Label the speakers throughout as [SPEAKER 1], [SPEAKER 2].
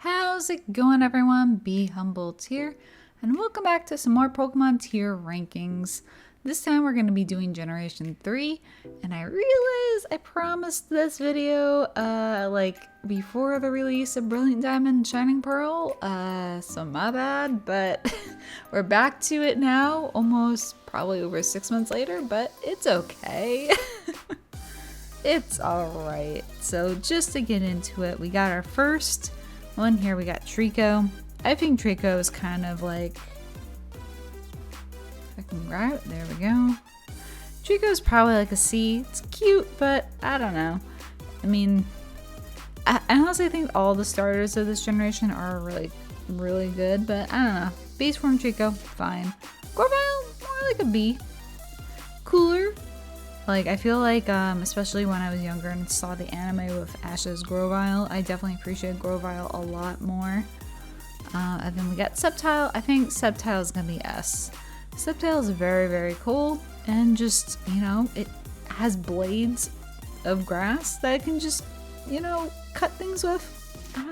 [SPEAKER 1] How's it going, everyone? Be Humboldt here, and welcome back to some more Pokemon tier rankings. This time we're going to be doing Generation 3, and I realize I promised this video, before the release of Brilliant Diamond and Shining Pearl, so my bad, but we're back to it now, almost probably over 6 months later, but it's okay. It's alright. So just to get into it, we got our first one here. We got Trico. I think Trico is kind of like, if I can grab it, there we go. Trico's probably like a C. It's cute, but I don't know. I mean, I honestly think all the starters of this generation are really good, but I don't know. Base form Trico, fine. Gorvile, more like a B. Cooler. Like, I feel like, especially when I was younger and saw the anime with Ash's Grovyle, I definitely appreciate Grovyle a lot more. And then we got Sceptile. I think Sceptile is gonna be S. Sceptile is very cool, and just, you know, it has blades of grass that it can just, you know, cut things with.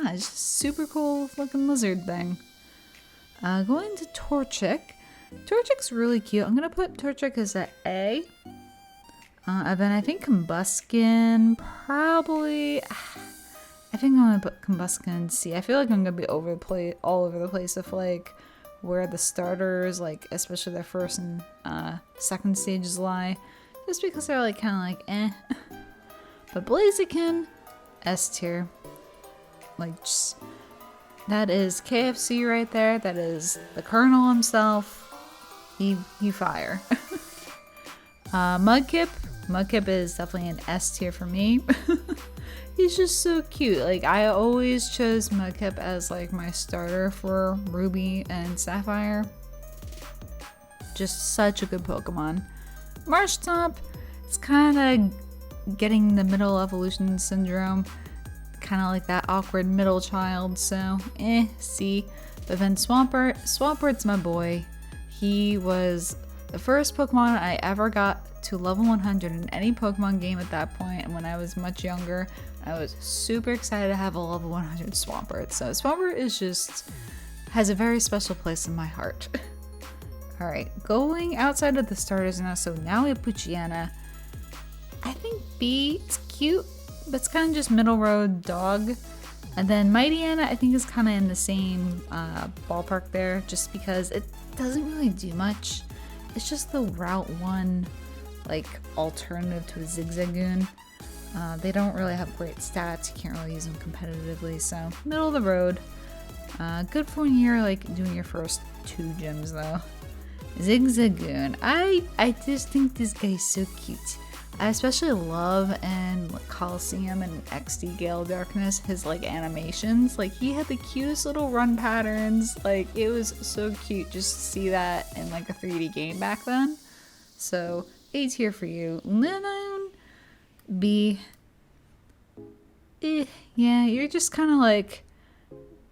[SPEAKER 1] It's just a super cool looking lizard thing. Going to Torchic. Torchic's really cute. I'm gonna put Torchic as an A. And then I think Combuskin, probably, I think I'm gonna put Combuskin in C. I feel like I'm gonna be all over the place with like where the starters, like especially their first and second stages lie, just because they're like kind of like eh. But Blaziken, S tier, like just, that is KFC right there. That is the Colonel himself. He fire. Mudkip. Mudkip is definitely an S tier for me. He's just so cute. Like, I always chose Mudkip as like my starter for Ruby and Sapphire. Just such a good Pokemon. Marshtomp, it's kind of getting the middle evolution syndrome. Kind of like that awkward middle child, so C. But then Swampert's my boy. He was the first Pokemon I ever got to level 100 in any Pokemon game at that point, and when I was much younger, I was super excited to have a level 100 Swampert. So Swampert is just, has a very special place in my heart. Alright, going outside of the starters now, so now we have Poochyena. I think B, it's cute, but it's kind of just middle road dog. And then Mightyena, I think is kind of in the same ballpark there, just because it doesn't really do much. It's just the Route 1 like alternative to a Zigzagoon. They don't really have great stats. You can't really use them competitively, so middle of the road. Good for when you're like doing your first 2 gyms though. Zigzagoon. I just think this guy is so cute. I especially love in like, Coliseum and XD Gale Darkness his like animations. Like he had the cutest little run patterns. Like it was so cute just to see that in like a 3D game back then. So A tier for you. Linoone, B. Yeah, you're just kind of like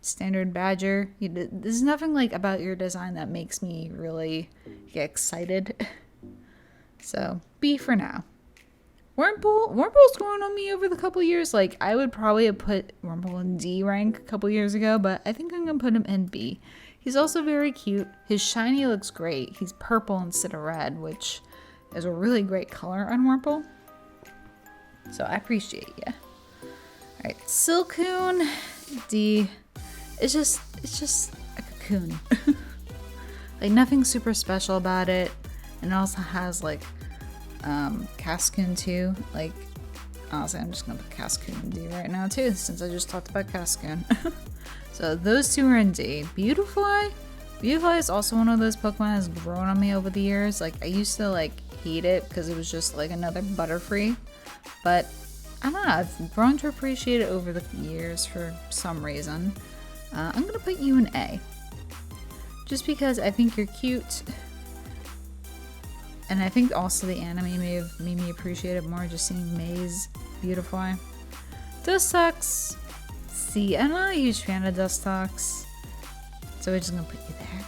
[SPEAKER 1] standard Badger. There's nothing like about your design that makes me really get excited. So B for now. Wurmple's grown on me over the couple years. Like, I would probably have put Wurmple in D rank a couple years ago, but I think I'm gonna put him in B. He's also very cute. His shiny looks great. He's purple instead of red, which is a really great color on Wurmple. So I appreciate ya. Alright, Silcoon, D. It's just a cocoon. Like, nothing super special about it. And it also has, like, Cascoon too. Like, honestly, I'm just gonna put Cascoon in D right now too, since I just talked about Cascoon. So those two are in D. Beautifly is also one of those Pokemon that has grown on me over the years. Like, I used to like hate it because it was just like another Butterfree, but I don't know, I've grown to appreciate it over the years for some reason. I'm gonna put you in A, just because I think you're cute. And I think also the anime may have made me appreciate it more, just seeing Maze beautify. Dustox, C. I'm not a huge fan of Dustox, so we're just gonna put you there.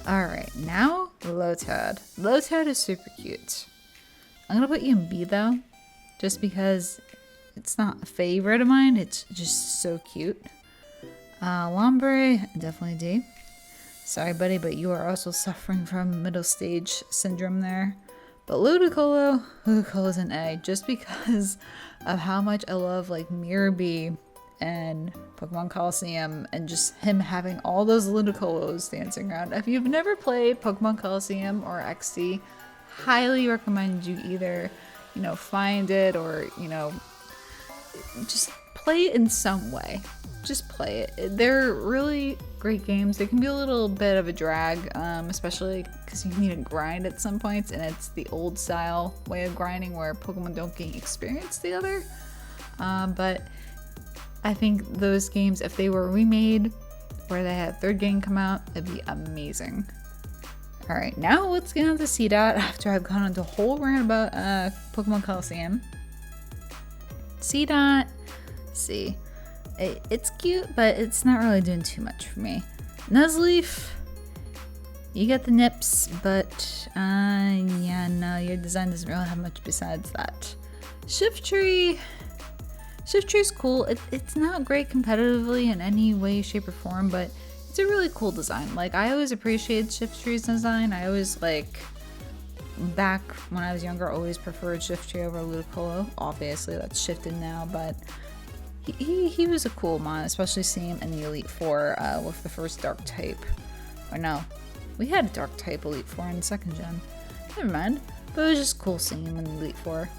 [SPEAKER 1] Alright, now Lotad. Lotad is super cute. I'm gonna put you in B though, just because it's not a favorite of mine, it's just so cute. Lombre, definitely D. Sorry, buddy, but you are also suffering from middle stage syndrome there. But Ludicolo's an A, just because of how much I love like Mirabee and Pokemon Coliseum, and just him having all those Ludicolos dancing around. If you've never played Pokemon Coliseum or XD, highly recommend you either, find it or, just play it in some way. Just play it. They're really great games. They can be a little bit of a drag, especially because you need to grind at some points, and it's the old style way of grinding where Pokemon don't gain experience together. But I think those games, if they were remade where they had a third game come out, it'd be amazing. Alright, now let's get on to C-Dot after I've gone into a whole rant about Pokemon Coliseum. C-Dot, C. It's cute, but it's not really doing too much for me. Nuzleaf, you get the nips, but yeah, no, your design doesn't really have much besides that. Shifttree's cool. It's not great competitively in any way, shape, or form, but it's a really cool design. Like, I always appreciated Shifttree's design. I always, back when I was younger, always preferred Shifttree over Ludicolo. Obviously, that's shifted now, but he was a cool mon, especially seeing him in the Elite Four with the first Dark type. Or no, we had a Dark type Elite Four in 2nd gen. Never mind, but it was just cool seeing him in the Elite Four.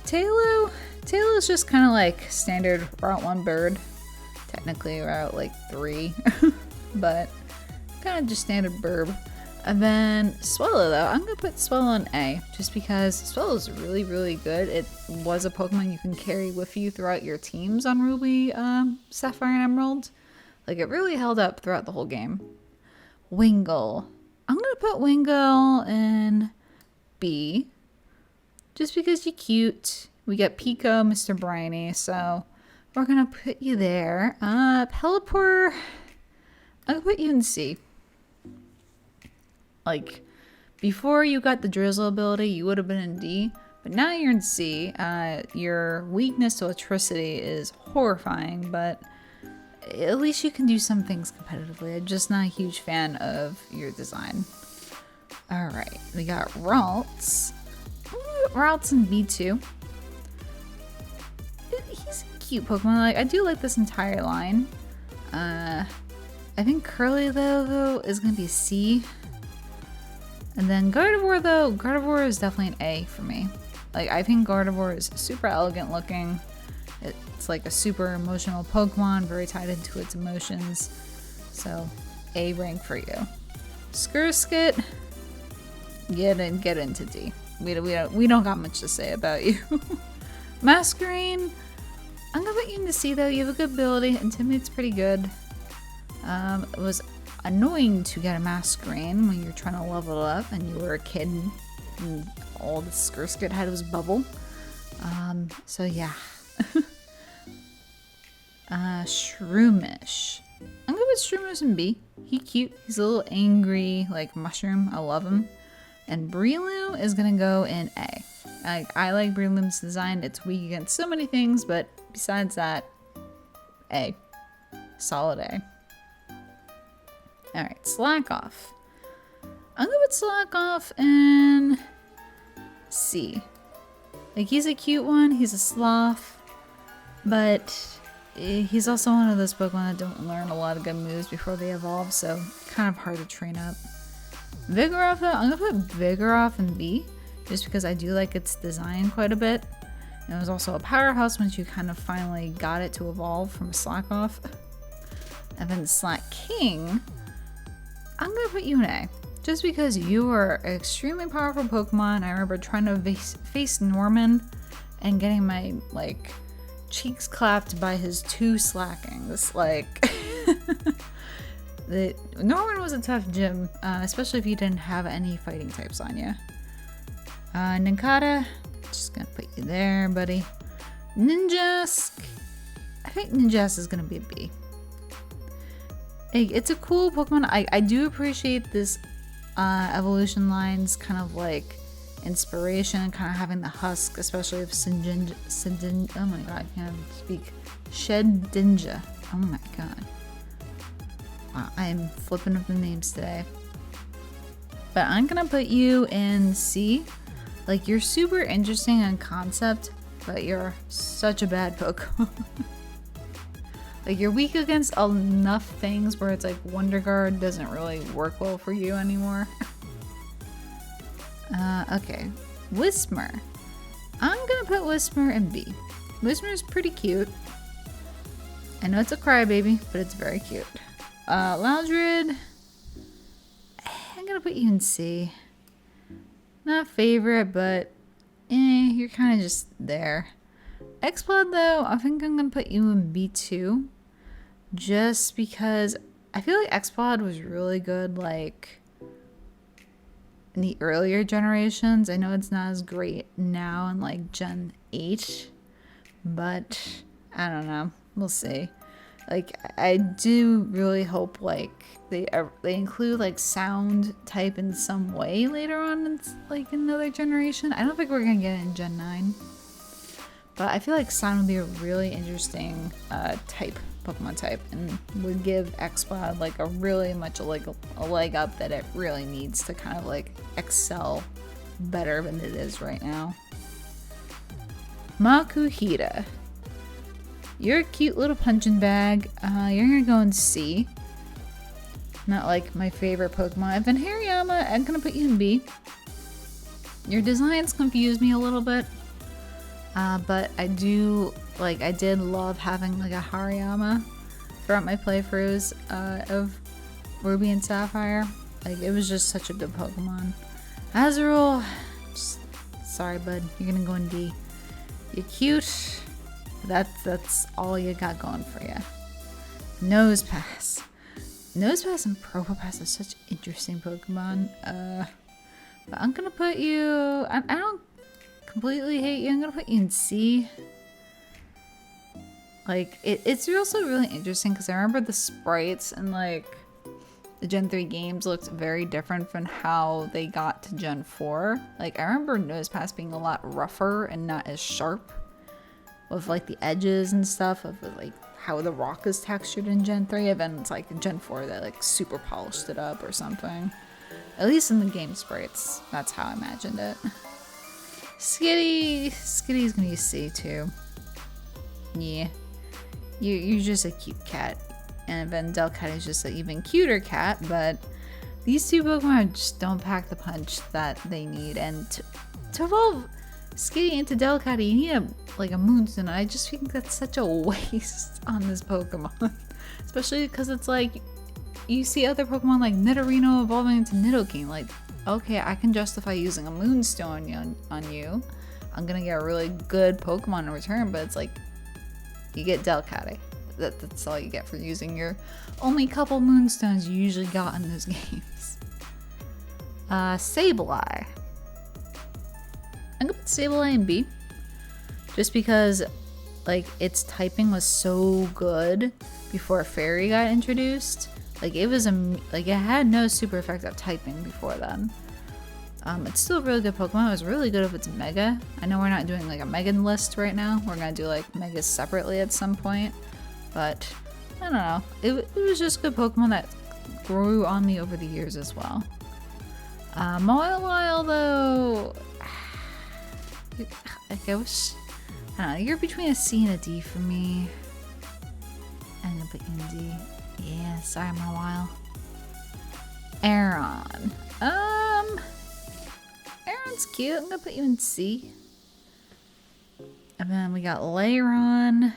[SPEAKER 1] Tailow's just kind of like standard Route 1 bird. Technically Route 3, but kind of just standard burb. And then Swellow, though, I'm gonna put Swellow in A, just because Swellow's really, really good. It was a Pokemon you can carry with you throughout your teams on Ruby, Sapphire, and Emerald. Like, it really held up throughout the whole game. Wingull. I'm gonna put Wingull in B, just because you're cute. We got Pico, Mr. Briny, so we're gonna put you there. Pelipper, I'm gonna put you in C. Like, before you got the Drizzle ability, you would have been in D, but now you're in C. Your weakness to electricity is horrifying, but at least you can do some things competitively. I'm just not a huge fan of your design. Alright, we got Ralts. Ralts in B2. He's a cute Pokemon. Like, I do like this entire line. I think Curly, though, is going to be C. And then Gardevoir, though, Gardevoir is definitely an A for me. Like, I think Gardevoir is super elegant looking. It's like a super emotional Pokemon, very tied into its emotions. So, A rank for you. Skirskit, get into D. We don't got much to say about you. Masquerain, I'm gonna put you into C, though. You have a good ability. Intimidate's pretty good. It was annoying to get a Masquerain when you're trying to level it up and you were a kid and all the Skirskit had was bubble. So yeah. Shroomish. I'm gonna put Shroomish in B. He's cute. He's a little angry, like mushroom. I love him. And Breloom is gonna go in A. I like Breloom's design. It's weak against so many things, but besides that, A. Solid A. Alright, Slackoff. I'm gonna put Slackoff in C. Like, he's a cute one, he's a sloth, but he's also one of those Pokemon that don't learn a lot of good moves before they evolve, so kind of hard to train up. Vigoroth, though, I'm gonna put Vigoroth in B, just because I do like its design quite a bit. And it was also a powerhouse once you kind of finally got it to evolve from Slackoff. And then Slaking, I'm gonna put you in A, just because you are an extremely powerful Pokemon. I remember trying to face Norman and getting my, cheeks clapped by his 2 Slackings. Norman was a tough gym, especially if you didn't have any fighting types on you. Nincada, just gonna put you there, buddy. Ninjask, I think Ninjask is gonna be a B. It's a cool Pokemon. I do appreciate this evolution line's kind of like inspiration, kind of having the husk, especially of oh my god, I can't even speak. Shedinja. Oh my god. Wow, I'm flipping up the names today. But I'm gonna put you in C. Like, you're super interesting in concept, but you're such a bad Pokemon. Like, you're weak against enough things where it's like Wonder Guard doesn't really work well for you anymore. Okay. Whismur. I'm gonna put Whismur in B. Whismur is pretty cute. I know it's a crybaby, but it's very cute. Loudred. I'm gonna put you in C. Not favorite, but you're kind of just there. Exploud, though, I think I'm gonna put you in B2. Just because I feel like Exploud was really good, like, in the earlier generations. I know it's not as great now in, like, Gen 8. But, I don't know. We'll see. Like, I do really hope, like, they include, like, sound type in some way later on in, like, another generation. I don't think we're gonna get it in Gen 9. But I feel like sound would be a really interesting Pokemon type, and would give Exploud, like, a really much, like, a leg up that it really needs to kind of, like, excel better than it is right now. Makuhita. You're a cute little punching bag. You're gonna go in C. Not like my favorite Pokemon. And Hariyama, I'm gonna put you in B. Your designs confuse me a little bit. But I did love having like a Hariyama throughout my playthroughs of Ruby and Sapphire. Like, it was just such a good Pokemon. Azurill, sorry bud, you're gonna go in D. You're cute. That's all you got going for you. Nosepass. Nosepass and Probopass are such interesting Pokemon. But I'm gonna put you. I don't completely hate you. I'm gonna put you in C. Like, it's also really interesting because I remember the sprites and like the Gen 3 games looked very different from how they got to Gen 4. Like, I remember Nosepass being a lot rougher and not as sharp with like the edges and stuff of like how the rock is textured in Gen 3, and then it's like in Gen 4 that like super polished it up or something. At least in the game sprites, that's how I imagined it. Skitty's gonna be C too. Yeah, you're just a cute cat, and then Delcatty's just an even cuter cat. But these two Pokemon just don't pack the punch that they need, and to evolve Skitty into Delcatty, you need a Moonstone. I just think that's such a waste on this Pokemon. Especially because it's like, you see other Pokemon like Nidorino evolving into Nidoking. Like, okay, I can justify using a Moonstone on you. I'm gonna get a really good Pokemon in return, but it's like, you get Delcatty. That's all you get for using your only couple Moonstones you usually got in those games. Sableye. I'm gonna put Sableye in B, just because like its typing was so good before Fairy got introduced. Like, it was it had no super effective typing before then. It's still a really good Pokemon. It was really good with its Mega. I know we're not doing like a Mega list right now. We're gonna do like Megas separately at some point, but I don't know. It was just a good Pokemon that grew on me over the years as well. Mawile though. Like, I wish, I don't know, you're between a C and a D for me. I'm gonna put you in D. Yeah, sorry, Mawile. Aron. Aron's cute. I'm gonna put you in C. And then we got Lairon.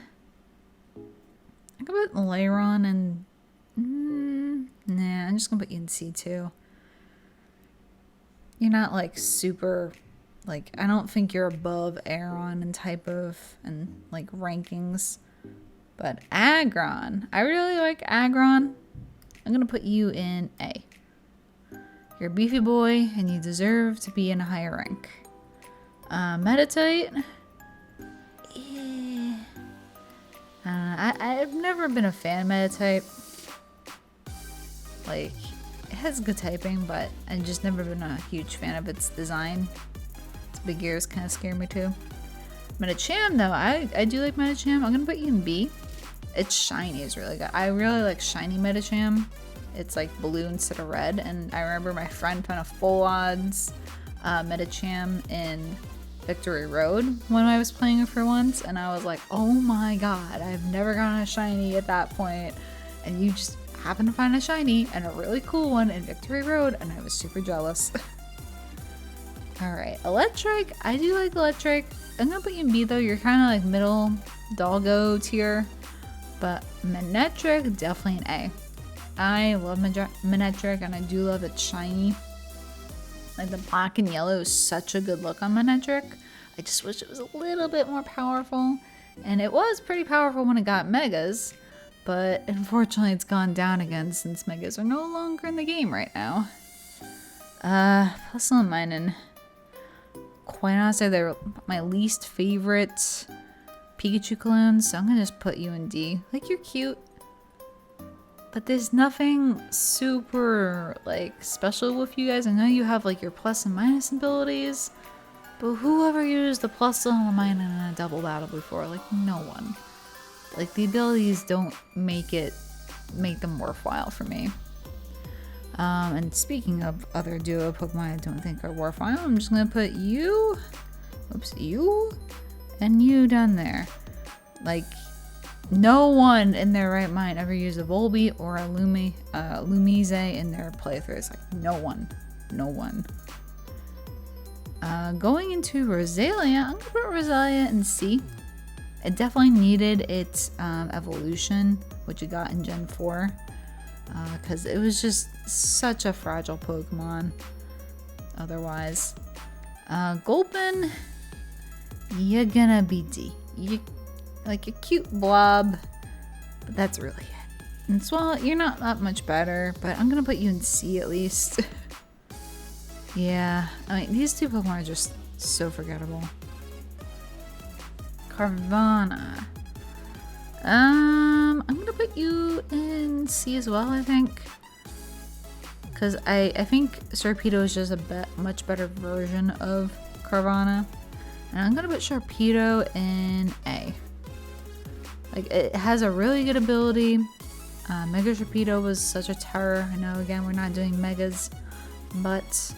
[SPEAKER 1] I'm gonna put Lairon in. Nah, I'm just gonna put you in C too. You're not like super. Like, I don't think you're above Aron in type of, and like rankings. But Aggron. I really like Aggron. I'm gonna put you in A. You're a beefy boy and you deserve to be in a higher rank. Meditite. Yeah. I've never been a fan of Meditite. Like, it has good typing, but I've just never been a huge fan of its design. Big ears kind of scare me too. Medicham though, I do like Medicham. I'm gonna put you in B. its shiny is really good. I really like shiny Medicham. It's like blue instead of red, and I remember my friend found a full odds Medicham in Victory Road when I was playing it for once, and I was like, oh my god, I've never gotten a shiny at that point, and you just happened to find a shiny and a really cool one in Victory Road, and I was super jealous. Alright, Electric. I do like Electric. I'm gonna put you in B though. You're kind of like middle doggo tier, but Manectric, definitely an A. I love Manectric, and I do love its shiny. Like the black and yellow is such a good look on Manectric. I just wish it was a little bit more powerful. And it was pretty powerful when it got Megas, but unfortunately it's gone down again since Megas are no longer in the game right now. Puzzle and Minun. Quite honestly, they're my least favorite Pikachu clones, so I'm gonna just put you in D. Like, you're cute, but there's nothing super like special with you guys. I know you have like your plus and minus abilities, but whoever used the plus and the minus in a double battle before? Like, no one. Like, the abilities don't make them worthwhile for me. And speaking of other duo Pokemon I don't think are worthwhile, I'm just gonna put you, you, and you down there. Like, no one in their right mind ever used a Volbeat or a Lumise in their playthroughs. Like, no one. Going into Roselia, I'm gonna put Roselia in C. It definitely needed its evolution, which it got in Gen 4. Because it was just such a fragile Pokemon otherwise. Gulpin, you're gonna be D. You like a cute blob, but that's really it. And Swallow, you're not that much better, but I'm gonna put you in C at least. Yeah, I mean, these two Pokemon are just so forgettable. Carvana. I'm gonna put you in C as well, I think. Because I think Sharpedo is just a much better version of Carvana. And I'm gonna put Sharpedo in A. Like, it has a really good ability. Mega Sharpedo was such a terror. I know, again, we're not doing Megas, but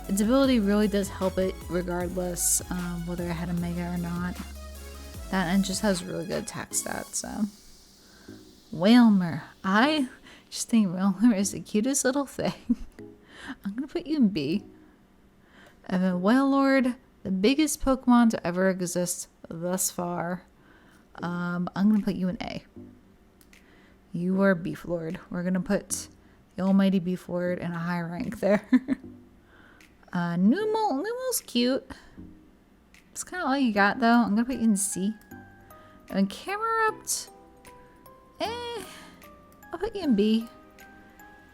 [SPEAKER 1] its ability really does help it regardless whether it had a Mega or not. That, and just has really good attack stats, so. Wailmer. I just think Wailmer is the cutest little thing. I'm gonna put you in B. And then Wailord, the biggest Pokemon to ever exist thus far. I'm gonna put you in A. You are Beeflord. We're gonna put the almighty Beeflord in a high rank there. Numel's cute. It's kind of all you got, though. I'm gonna put you in C. And Camerupt, I'll put you in B.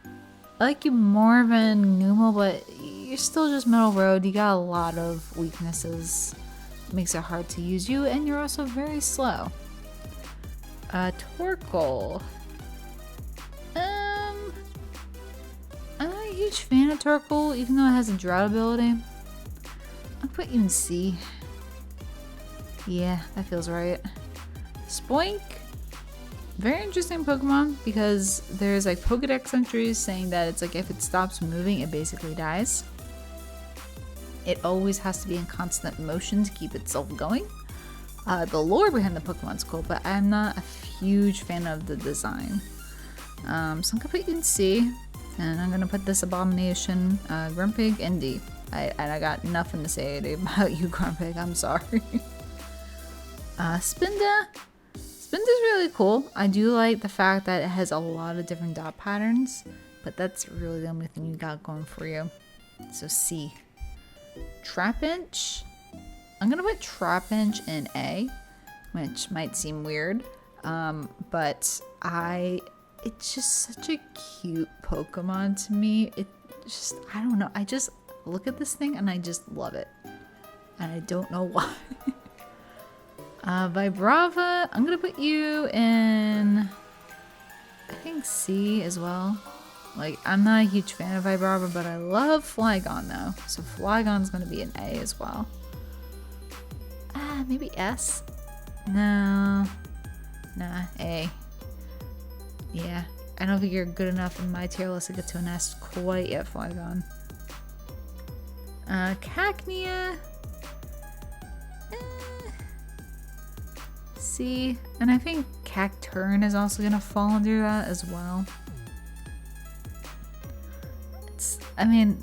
[SPEAKER 1] I like you more than Numel, but you're still just middle road. You got a lot of weaknesses. It makes it hard to use you, and you're also very slow. Torkoal. I'm not a huge fan of Torkoal, even though it has a drought ability. I'll put you in C. Yeah, that feels right. Spoink. Very interesting Pokemon because there's like Pokedex entries saying that it's like if it stops moving, it basically dies. It always has to be in constant motion to keep itself going. The lore behind the Pokemon's cool, but I'm not a huge fan of the design. So I'm gonna put you in C, and I'm gonna put this abomination, Grumpig, in D. I got nothing to say about you, Grumpig. I'm sorry. Spinda. Spinda's really cool. I do like the fact that it has a lot of different dot patterns, but that's really the only thing you got going for you. So C. Trapinch. I'm gonna put Trapinch in A, which might seem weird, but it's just such a cute Pokemon to me. It just, I don't know. I just look at this thing and I just love it, and I don't know why. Vibrava, I'm gonna put you in, I think C as well. Like, I'm not a huge fan of Vibrava, but I love Flygon though. So Flygon's gonna be an A as well. Maybe S? No. Nah, A. Yeah, I don't think you're good enough in my tier list to get to an S quite yet, Flygon. Cacnea. C. And I think Cacturn is also gonna fall under that as well. I mean,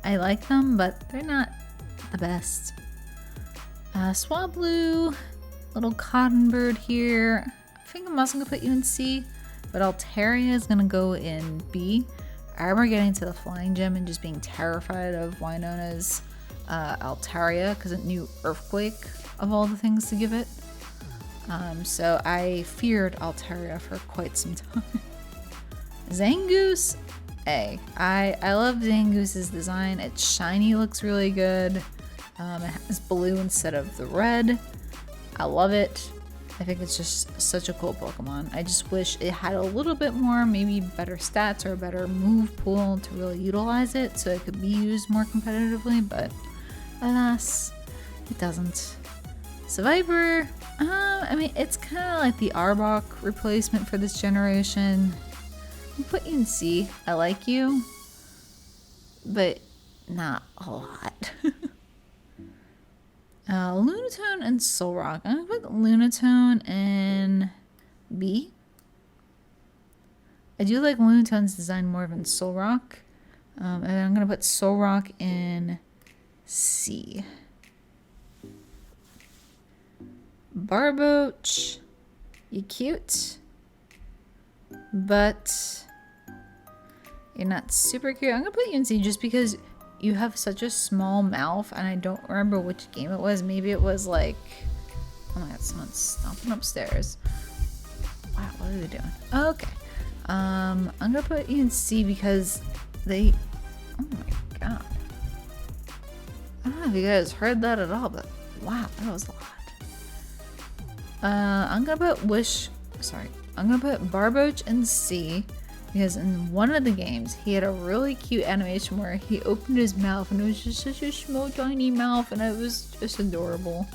[SPEAKER 1] I like them, but they're not the best. Swablu, little cotton bird here. I think I'm also gonna put you in C, but Altaria is gonna go in B. I remember getting to the flying gym and just being terrified of Wynona's Altaria because it knew Earthquake of all the things to give it. So I feared Altaria for quite some time. Zangoose, A. I love Zangoose's design. It's shiny, looks really good. It has blue instead of the red. I love it. I think it's just such a cool Pokemon. I just wish it had a little bit more, maybe better stats or a better move pool to really utilize it so it could be used more competitively, but alas, it doesn't. Survivor, I mean, it's kind of like the Arbok replacement for this generation. I'll put you in C. I like you, but not a lot. Lunatone and Solrock. I'm gonna put Lunatone in B. I do like Lunatone's design more than Solrock. And I'm gonna put Solrock in C. Barboach, you cute, but you're not super cute. I'm gonna put you in C just because you have such a small mouth, and I don't remember which game it was. Maybe it was like, oh my god, someone's stomping upstairs. Wow, what are they doing? Okay. I'm gonna put you in C because they, oh my god. I don't know if you guys heard that at all, but wow, that was a lot. I'm gonna put I'm gonna put Barboach in C. Because in one of the games, he had a really cute animation where he opened his mouth and it was just such a small, tiny mouth and it was just adorable.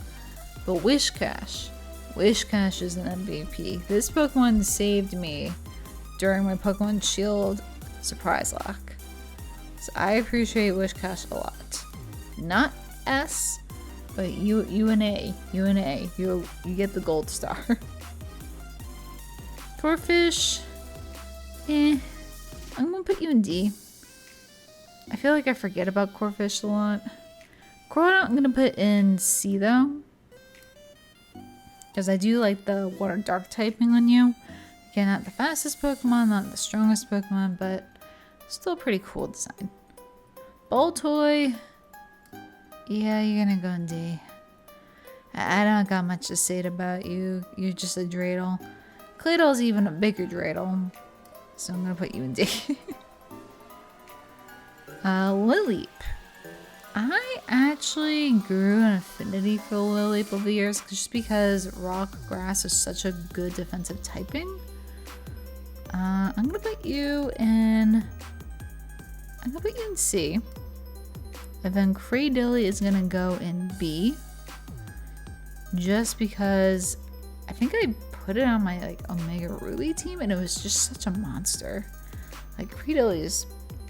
[SPEAKER 1] But Wishcash is an MVP. This Pokemon saved me during my Pokemon Shield surprise lock. So I appreciate Wishcash a lot. Not S, but you an A. You get the gold star. Corphish. I'm gonna put you in D. I feel like I forget about Corphish a lot. Corona, I'm gonna put in C though. Because I do like the water dark typing on you. Again, not the fastest Pokemon, not the strongest Pokemon, but still pretty cool design. Boltoy. Yeah, you're gonna go in D. I don't got much to say about you. You're just a Dreidel. Claydol's even a bigger Dreidel. So I'm gonna put you in D. Lileep. I actually grew an affinity for Lileep over the years just because rock grass is such a good defensive typing. I'm gonna put you in C. And then Cradilly is gonna go in B. Just because I think I put it on my like Omega Ruby team and it was just such a monster. Like Cradilly is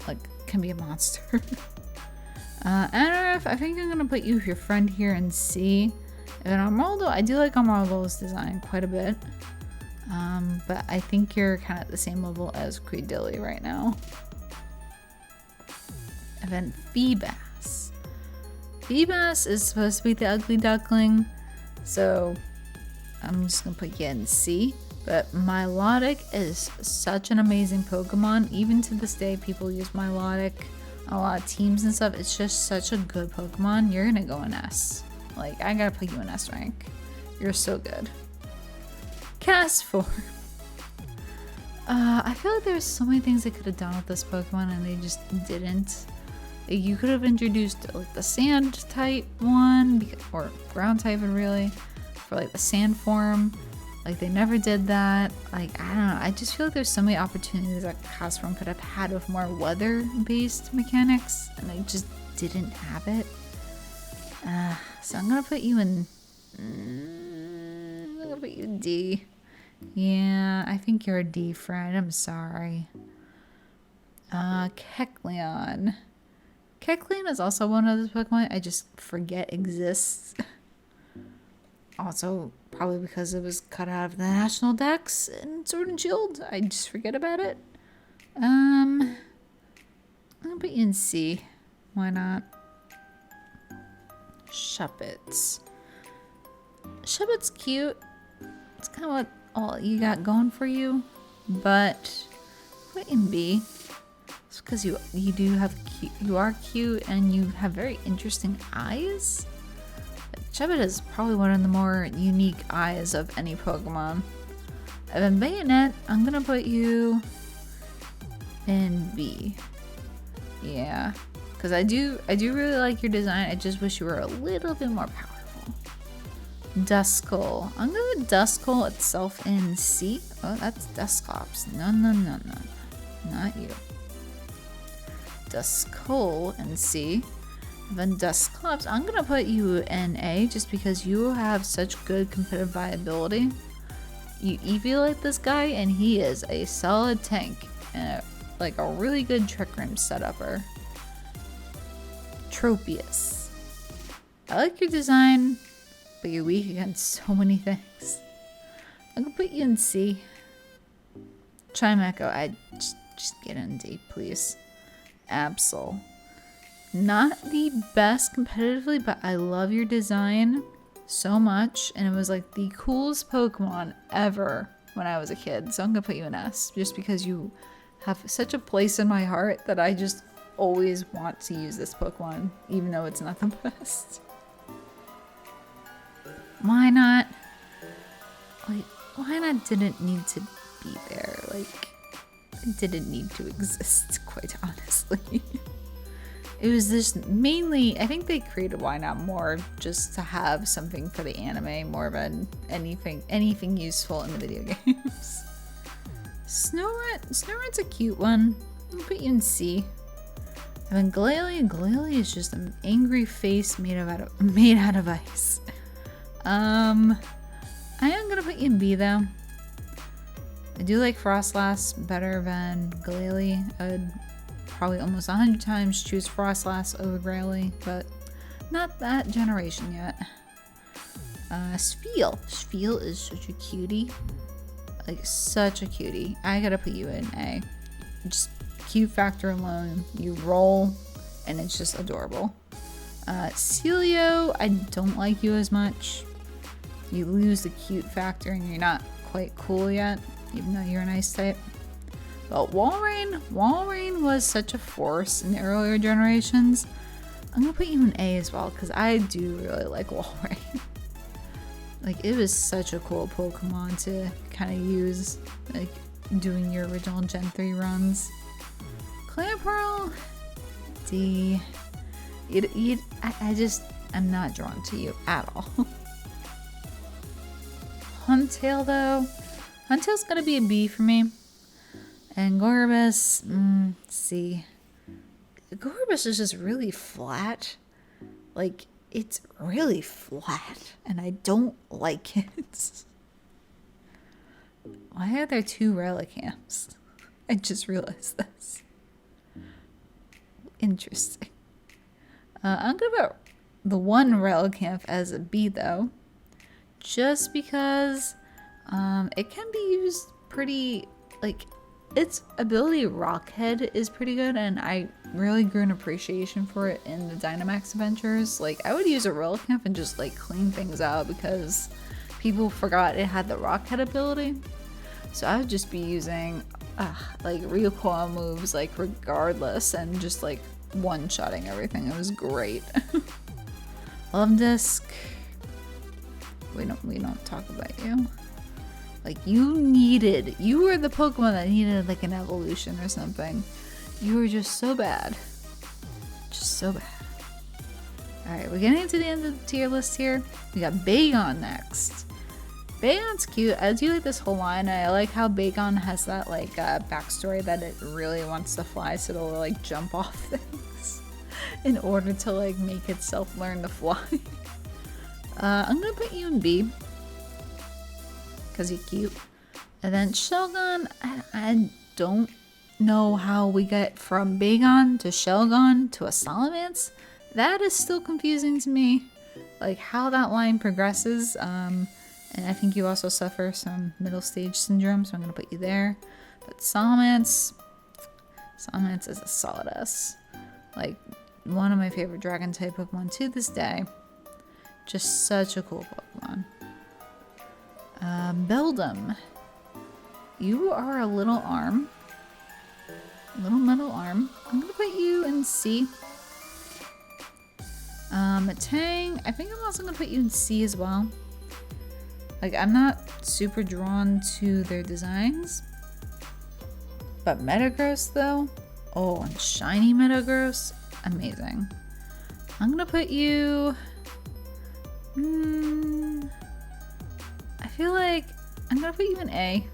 [SPEAKER 1] like can be a monster. Anoref, I think I'm gonna put you with your friend here in C. And then Armaldo, I do like Armaldo's design quite a bit. But I think you're kind of at the same level as Cradilly right now. And then Feebas. Feebas is supposed to be the ugly duckling. So I'm just gonna put you in C. But Milotic is such an amazing Pokemon. Even to this day, people use Milotic on a lot of teams and stuff. It's just such a good Pokemon. You're gonna go in S. Like, I gotta put you in S rank. You're so good. Castform. I feel like there's so many things they could have done with this Pokemon and they just didn't. Like, you could have introduced like the sand type one, or ground type really, for like the sand form. Like, they never did that. Like, I don't know. I just feel like there's so many opportunities that Castform could have had with more weather-based mechanics, and they just didn't have it. So I'm gonna put you in... I'm gonna put you in D. Yeah, I think you're a D, friend. I'm sorry. Kecleon. Kecleon is also one of those Pokemon I just forget exists. Also, probably because it was cut out of the National Dex in Sword and Shield. I just forget about it. I'm gonna put you in C. Why not? Shuppets. Shuppet's cute. It's kind of what all you got going for you, but put in B. It's because you are cute and you have very interesting eyes. Shuppet is probably one of the more unique eyes of any Pokemon. And then Bayonet, I'm gonna put you in B. Yeah, because I do really like your design. I just wish you were a little bit more powerful. Duskull. I'm gonna put Duskull itself in C. Oh, that's Dusclops. No, not you. Duskull in C. Then Dusclops, I'm gonna put you in A just because you have such good competitive viability. You evaluate this guy and he is a solid tank and like a really good Trick Room setupper. Tropius. I like your design, but you're weak against so many things. I'm gonna put you in C. Chimecho, just get in D, please. Absol. Not the best competitively, but I love your design so much, and it was like the coolest Pokemon ever when I was a kid. So I'm gonna put you in S, just because you have such a place in my heart that I just always want to use this Pokemon, even though it's not the best. Why not? Like, why not didn't need to be there? Like, it didn't need to exist, quite honestly. It was just mainly, I think they created Why Not more just to have something for the anime more than anything useful in the video games. Snorunt's a cute one. I'll put you in C. And then Glalie is just an angry face made out of ice. I am gonna put you in B though. I do like Frostlass better than Glalie. I would probably almost 100 times choose Frostlass over Glalie, but not that generation yet. Spiel. Spiel is such a cutie. Like, such a cutie. I gotta put you in A. Just cute factor alone. You roll, and it's just adorable. Celio, I don't like you as much. You lose the cute factor, and you're not quite cool yet, even though you're an ice type. But Walrein was such a force in the earlier generations. I'm gonna put you in A as well, because I do really like Walrein. Like, it was such a cool Pokemon to kind of use, like, doing your original Gen 3 runs. Clamperl, D. I'm not drawn to you at all. Huntail, though. Huntail's gonna be a B for me. And Gorbis, C. Gorbis is just really flat. Like, it's really flat, and I don't like it. Why are there 2 Relicanths? I just realized this. Interesting. I'm gonna put the one Relicanth as a B though, just because it can be used pretty, like, its ability Rockhead is pretty good, and I really grew an appreciation for it in the Dynamax adventures. Like, I would use a Relicanth and just, like, clean things out because people forgot it had the Rockhead ability. So I would just be using, like, recoil moves, like, regardless, and just, like, one-shotting everything. It was great. Love Disc. We don't talk about you. Like, you were the Pokemon that needed, like, an evolution or something. You were just so bad. Just so bad. Alright, we're getting to the end of the tier list here. We got Bagon next. Bagon's cute. I do like this whole line. I like how Bagon has that, like, backstory that it really wants to fly, so it'll, like, jump off things in order to, like, make itself learn to fly. I'm gonna put you in B. Because you're cute. And then Shelgon, I don't know how we get from Bagon to Shelgon to a Salamence. That is still confusing to me. Like how that line progresses. And I think you also suffer some middle stage syndrome, so I'm going to put you there. But Salamence is a solid S. Like one of my favorite dragon type Pokemon to this day. Just such a cool Pokemon. Beldum. You are a little arm. Little metal arm. I'm gonna put you in C. Tang, I think I'm also gonna put you in C as well. Like, I'm not super drawn to their designs. But Metagross though, oh, and shiny Metagross, amazing. I'm gonna put you, I feel like I'm gonna put you in A.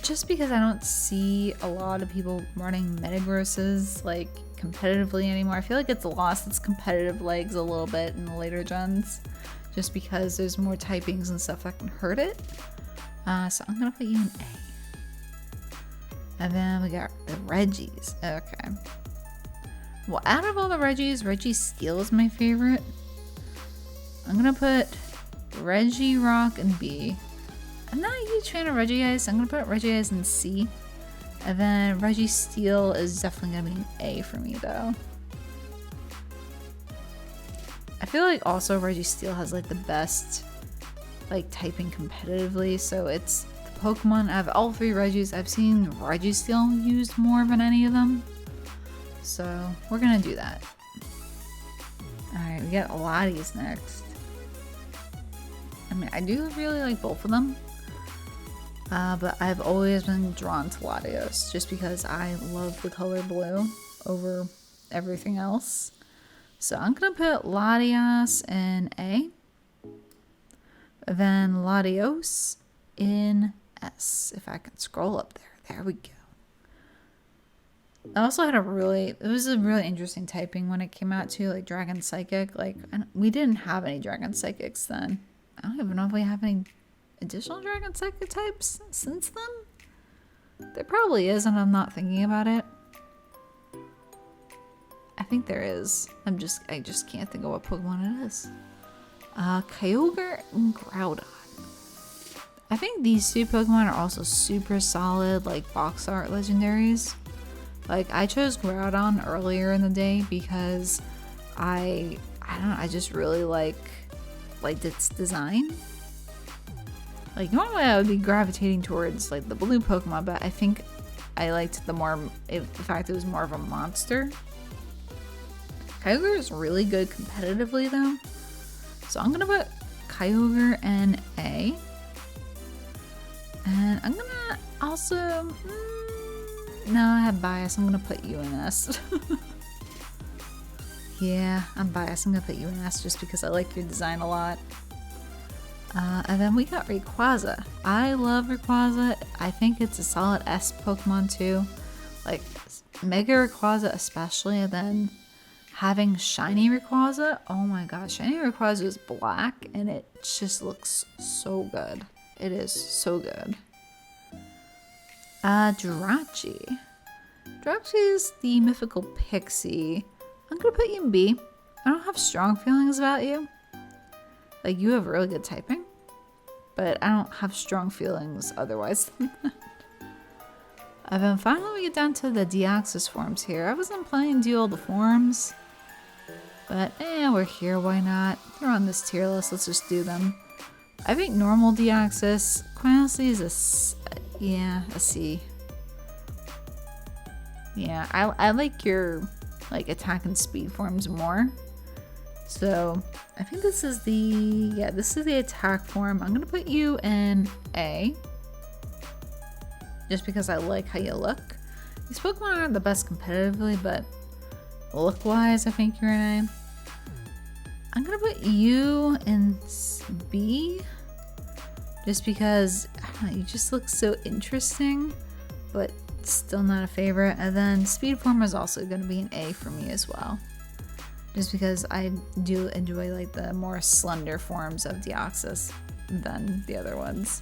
[SPEAKER 1] Just because I don't see a lot of people running Metagrosses like competitively anymore. I feel like it's lost its competitive legs a little bit in the later gens, just because there's more typings and stuff that can hurt it. So I'm gonna put you in A. And then we got the Reggies. Okay. Well, out of all the Reggies, Registeel is my favorite. I'm gonna put Regirock in B. I'm not a huge fan of Regice. I'm gonna put Regice in C. And then Registeel is definitely gonna be an A for me though. I feel like also Registeel has like the best like typing competitively, so it's the Pokemon out of all three Regis, I've seen Registeel used more than any of them. So we're gonna do that. Alright, we got Latias next. I mean, I do really like both of them. But I've always been drawn to Latios just because I love the color blue over everything else. So I'm gonna put Latias in A. Then Latios in S. If I can scroll up there. There we go. I also had it was a really interesting typing when it came out too, like Dragon Psychic. Like, we didn't have any Dragon Psychics then. I don't even know if we have any additional Dragon Psychic types since then. There probably is, and I'm not thinking about it. I think there is. I just can't think of what Pokemon it is. Kyogre and Groudon. I think these two Pokemon are also super solid, like box art legendaries. Like, I chose Groudon earlier in the day because I don't know, I just really liked its design. Like, normally I would be gravitating towards like the blue Pokemon, but I think I liked the fact it was more of a monster. Kyogre is really good competitively though. So I'm gonna put Kyogre in A. And I'm gonna also, no, I have bias. I'm gonna put you in S. Yeah, I'm biased. I'm gonna put you in S just because I like your design a lot. And then we got Rayquaza. I love Rayquaza. I think it's a solid S Pokemon too. Like, Mega Rayquaza especially, and then having Shiny Rayquaza. Oh my gosh, Shiny Rayquaza is black and it just looks so good. It is so good. Jirachi. Jirachi is the mythical pixie. I'm gonna put you in B. I don't have strong feelings about you. Like, you have really good typing, but I don't have strong feelings otherwise than that. And then finally we get down to the Deoxys forms here. I wasn't planning to do all the forms, but we're here, why not? They're on this tier list, let's just do them. I think normal Deoxys, quite honestly, is a C. Yeah, I like your attack and speed forms more. So I think this is the attack form. I'm gonna put you in A, just because I like how you look. These Pokemon aren't the best competitively, but look-wise, I think you're in A. I'm gonna put you in B, just because I don't know, you just look so interesting, but still not a favorite. And then speed form is also gonna be an A for me as well, just because I do enjoy like the more slender forms of Deoxys than the other ones.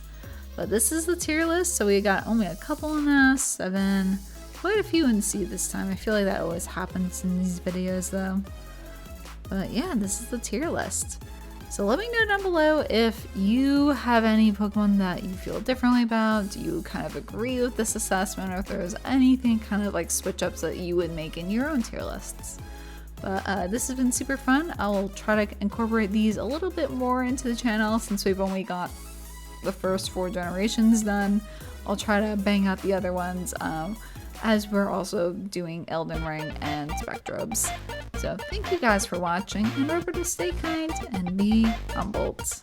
[SPEAKER 1] But this is the tier list, so we got only a couple in S, 7, quite a few in C this time. I feel like that always happens in these videos though. But yeah, this is the tier list. So let me know down below if you have any Pokemon that you feel differently about. Do you kind of agree with this assessment, or if there's anything kind of like switch ups that you would make in your own tier lists. But this has been super fun. I'll try to incorporate these a little bit more into the channel since we've only got the first 4 generations done. I'll try to bang out the other ones as we're also doing Elden Ring and Spectrobes. So thank you guys for watching, and remember to stay kind and be Humboldt.